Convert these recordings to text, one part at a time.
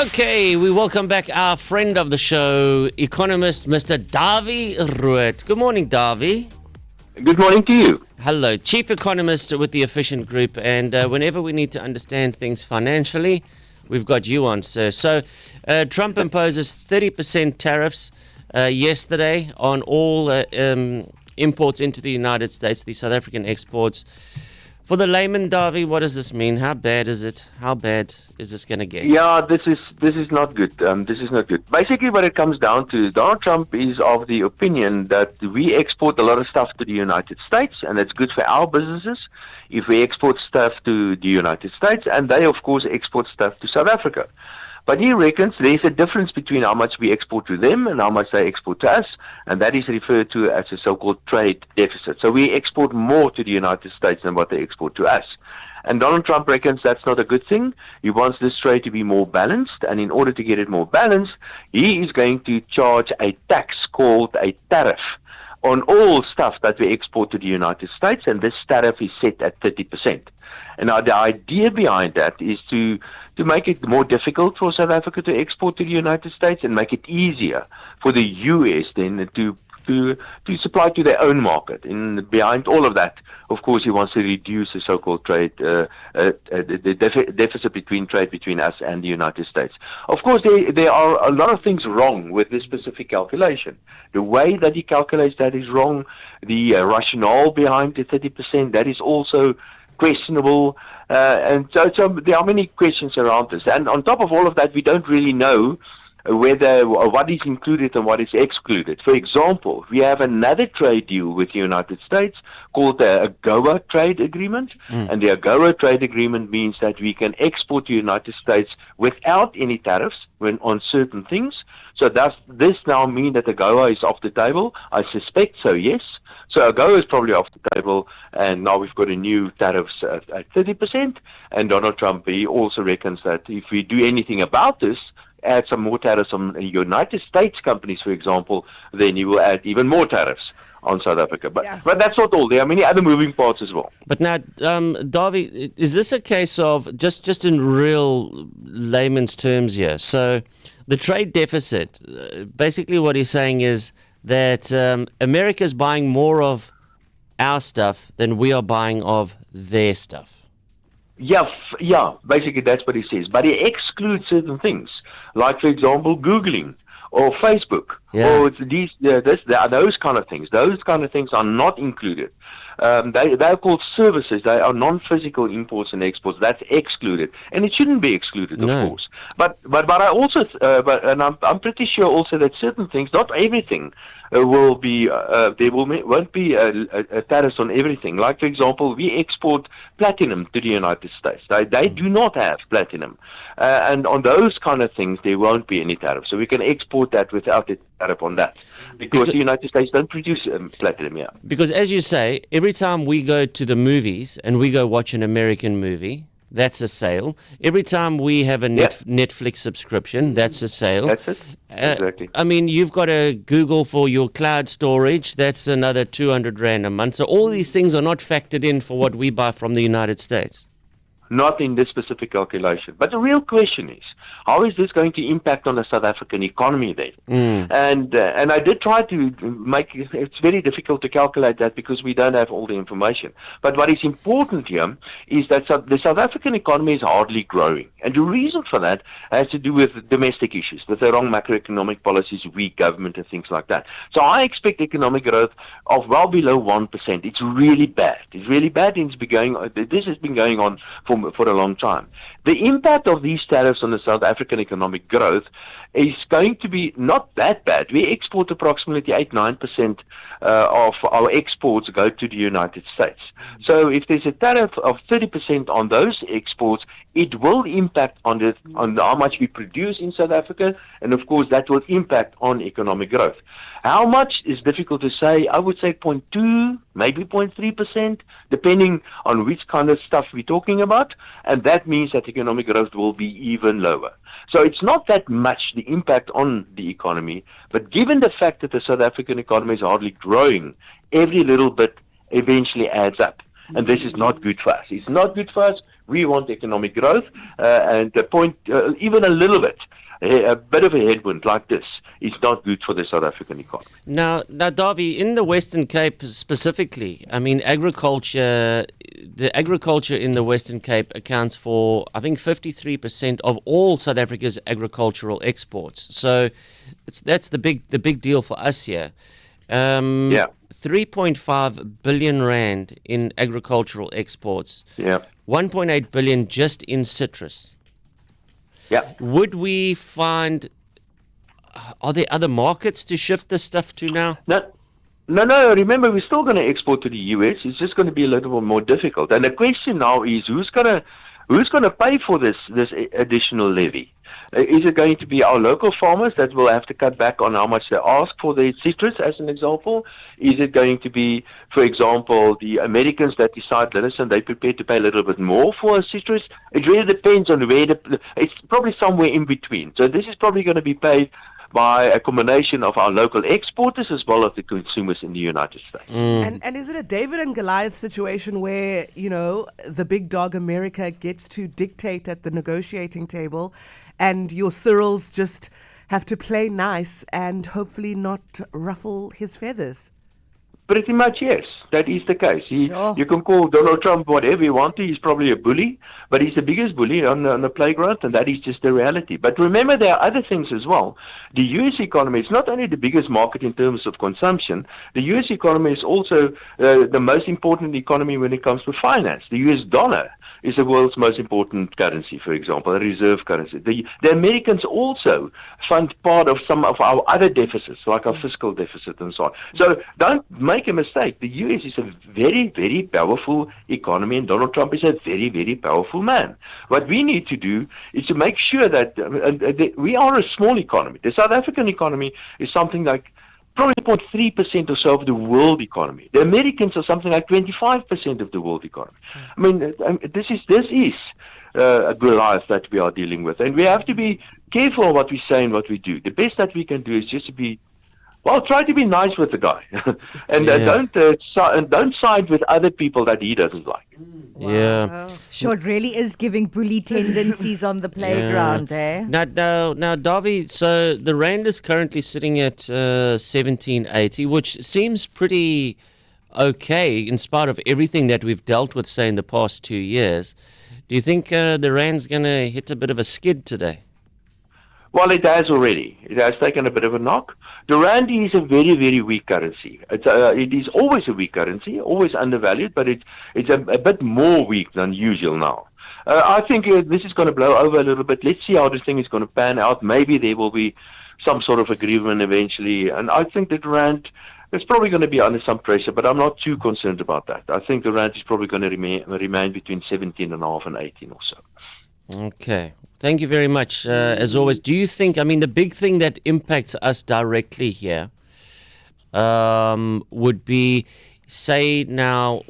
Okay, we welcome back our friend of the show, economist Mr. Dawie Roodt. Good morning, Dawie. Good morning to you. Hello, chief economist with the Efficient Group, and whenever we need to understand things financially, we've got you on, sir. So, Trump imposes 30% tariffs yesterday on all imports into the United States, the South African exports. For the layman, Dawie, what does this mean? How bad is it? How bad is this going to get? Yeah, this is not good. This is not good. Basically, what it comes down to, Donald Trump is of the opinion that we export a lot of stuff to the United States, and that's good for our businesses if we export stuff to the United States, and they, of course, export stuff to South Africa. But he reckons there's a difference between how much we export to them and how much they export to us, and that is referred to as a so-called trade deficit. So we export more to the United States than what they export to us. And Donald Trump reckons that's not a good thing. He wants this trade to be more balanced, and in order to get it more balanced, he is going to charge a tax called a tariff on all stuff that we export to the United States, and this tariff is set at 30%. And now the idea behind that is to make it more difficult for South Africa to export to the United States and make it easier for the U.S. then to supply to their own market. And behind all of that, of course, he wants to reduce the so-called trade, the deficit between trade between us and the United States. Of course, there are a lot of things wrong with this specific calculation. The way that he calculates that is wrong. The rationale behind the 30%, that is also questionable. And so there are many questions around this. And on top of all of that, we don't really know whether what is included and what is excluded. For example, we have another trade deal with the United States called the AGOA trade agreement. And the AGOA trade agreement means that we can export to the United States without any tariffs on certain things. So does this now mean that AGOA is off the table? I suspect so, yes. So AGOA is probably off the table, and now we've got a new tariffs at 30%. And Donald Trump, he also reckons that if we do anything about this, add some more tariffs on United States companies, for example, then he will add even more tariffs on South Africa. But that's not all. There are many other moving parts as well. But now, Dawie, is this a case of, just in real layman's terms here, so the trade deficit, basically what he's saying is that America's buying more of our stuff than we are buying of their stuff. Yeah, basically that's what he says. But he excludes certain things, like, for example, Googling or Facebook, or those kind of things. Those kind of things are not included. They are called services. They are non-physical imports and exports. That's excluded, and it shouldn't be excluded, of course. But I also, I'm pretty sure also that certain things, not everything, will be won't be a tariff on everything. Like, for example, we export platinum to the United States. They do not have platinum, and on those kind of things there won't be any tariff. So we can export that without a tariff on that, because the United States don't produce platinum. Yeah. Because as you say, every time we go to the movies and we go watch an American movie, that's a sale. Every time we have a Netflix subscription, that's a sale. That's it. Exactly. I mean, you've got a Google for your cloud storage. That's another 200 Rand a month. So all these things are not factored in for what we buy from the United States. Not in this specific calculation. But the real question is, how is this going to impact on the South African economy then? And I did try to make it's very difficult to calculate that because we don't have all the information. But what is important here is that the South African economy is hardly growing. And the reason for that has to do with domestic issues, with the wrong macroeconomic policies, weak government and things like that. So I expect economic growth of well below 1%. It's really bad. It's really bad, and this has been going on for a long time. The impact of these tariffs on the South African economic growth is going to be not that bad. We export approximately 8-9% of our exports go to the United States. So if there's a tariff of 30% on those exports, it will impact on how much we produce in South Africa, and of course that will impact on economic growth. How much is difficult to say. I would say 0.2, maybe 0.3%, depending on which kind of stuff we're talking about, and that means that economic growth will be even lower. So it's not that much the impact on the economy, but given the fact that the South African economy is hardly growing, every little bit eventually adds up. And this is not good for us. It's not good for us. We want economic growth, and the point, even a little bit, a bit of a headwind like this is not good for the South African economy. Now, Dawie, in the Western Cape specifically, I mean, the agriculture in the Western Cape accounts for, I think, 53% of all South Africa's agricultural exports. So that's the big deal for us here. 3.5 billion rand in agricultural exports. Yeah. 1.8 billion just in citrus. Yeah. Would we find... Are there other markets to shift this stuff to now? No. Remember, we're still going to export to the US. It's just going to be a little bit more difficult. And the question now is, who's going to pay for this additional levy? Is it going to be our local farmers that will have to cut back on how much they ask for their citrus, as an example? Is it going to be, for example, the Americans that decide, listen, they're prepared to pay a little bit more for a citrus? It really depends on where it's probably somewhere in between. So this is probably going to be paid by a combination of our local exporters as well as the consumers in the United States. And is it a David and Goliath situation where, the big dog America gets to dictate at the negotiating table and your Cyrils just have to play nice and hopefully not ruffle his feathers? Pretty much, yes. That is the case. Sure. You can call Donald Trump whatever you want to. He's probably a bully, but he's the biggest bully on the playground, and that is just the reality. But remember, there are other things as well. The U.S. economy is not only the biggest market in terms of consumption, the U.S. economy is also the most important economy when it comes to finance. The U.S. dollar is the world's most important currency, for example, a reserve currency. The Americans also fund part of some of our other deficits, like our fiscal deficit and so on. So don't make a mistake. The U.S. is a very, very powerful economy, and Donald Trump is a very, very powerful man. What we need to do is to make sure that we are a small economy. The South African economy is something like probably 0.3% or so of the world economy. The Americans are something like 25% of the world economy. I mean, this is a Goliath that we are dealing with, and we have to be careful of what we say and what we do. The best that we can do is just to be, try to be nice with the guy, and don't side with other people that he doesn't like. Wow. Yeah. Sure, it really is giving bully tendencies on the playground, eh? Now, Dawie, so the rand is currently sitting at 17.80, which seems pretty okay in spite of everything that we've dealt with, say, in the past 2 years. Do you think the rand's going to hit a bit of a skid today? Well, it has already. It has taken a bit of a knock. The rand is a very, very weak currency. It is always a weak currency, always undervalued, but it's a bit more weak than usual now. I think this is going to blow over a little bit. Let's see how this thing is going to pan out. Maybe there will be some sort of agreement eventually. And I think that rand is probably going to be under some pressure, but I'm not too concerned about that. I think the rand is probably going to remain between 17.5 and 18 or so. Okay. Thank you very much. As always, do you think, the big thing that impacts us directly here would be, say now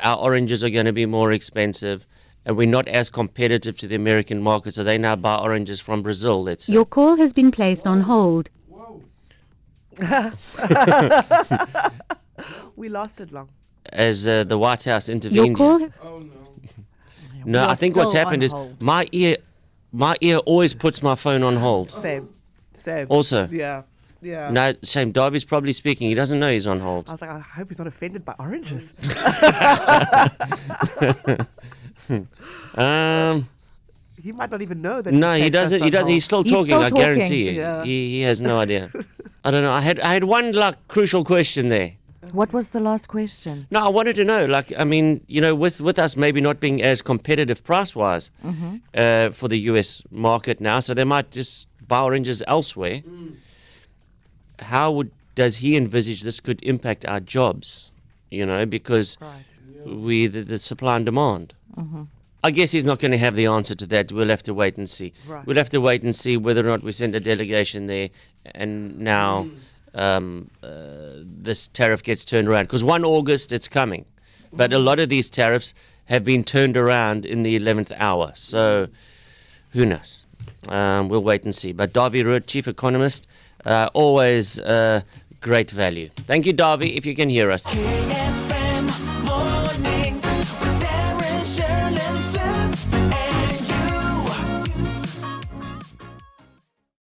our oranges are going to be more expensive and we're not as competitive to the American market, so they now buy oranges from Brazil, let's say. Your call has been placed on hold. We lasted long. As the White House intervened. Your call. Oh no. No, I think what's happened is my ear always puts my phone on hold. Same. Also. Yeah. No, shame. Davie's probably speaking. He doesn't know he's on hold. I was like, I hope he's not offended by oranges. He might not even know that. No, he doesn't. He doesn't. He's still talking. I guarantee you. Yeah. He has no idea. I don't know. I had one crucial question there. What was the last question? No, I wanted to know, with us maybe not being as competitive price-wise for the U.S. market now, so they might just buy oranges elsewhere. How does he envisage this could impact our jobs? Because the supply and demand. I guess he's not going to have the answer to that. We'll have to wait and see. Right. We'll have to wait and see whether or not we send a delegation there, and now this tariff gets turned around. Because 1 August, it's coming. But a lot of these tariffs have been turned around in the 11th hour. So who knows? We'll wait and see. But Dawie Roodt, Chief Economist, always great value. Thank you, Dawie, if you can hear us.